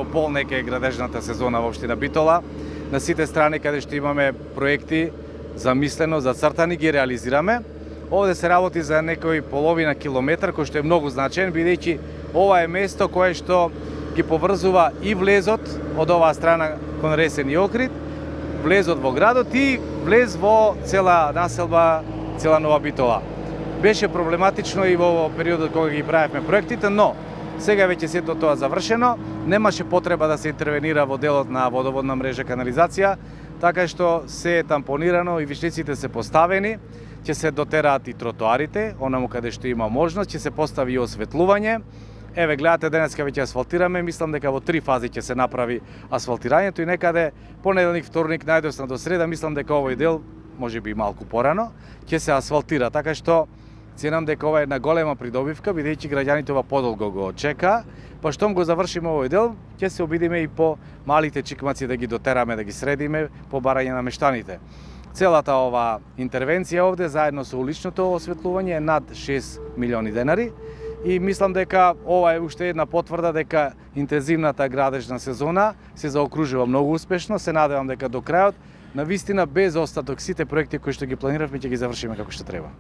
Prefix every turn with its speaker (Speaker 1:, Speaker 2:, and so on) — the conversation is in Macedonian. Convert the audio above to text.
Speaker 1: Полнека е градежната сезона во општина Битола. На сите страни каде што имаме проекти замислено, зацртани, ги реализираме. Овде се работи за некој половина километар, кој што е многу значаен, бидејќи ова е место кое што ги поврзува и влезот од оваа страна кон Ресен и Охрид, влезот во градот и влез во цела населба, цела Нова Битола. Беше проблематично и во периодот кога ги правевме проектите, но сега веќе сето тоа завршено, немаше потреба да се интервенира во делот на водоводна мрежа канализација, така што се е тампонирано и вишниците се поставени, ќе се дотераат и тротоарите, онаму каде што има можност, ќе се постави и осветлување. Еве, гледате, денеска веќе асфалтираме, мислам дека во 3 фази ќе се направи асфалтирањето и некаде понеделник, вторник, најдосна до среда, мислам дека овој дел, можеби и малку порано, ќе се асфалтира, така што ценам дека ова е една голема придобивка, бидејќи граѓаните ова подолго го чека, па штом го завршиме овој дел, ќе се обидиме и по малите чикмаци да ги дотераме, да ги средиме по барање на мештаните. Целата ова интервенција овде, заедно со уличното осветлување, е над 6 милиони денари и мислам дека ова е уште една потврда дека интензивната градежна сезона се заокружува многу успешно. Се надевам дека до крајот, навистина без остаток, сите проекти кои што ги планиравме ќе ги завршиме како што треба.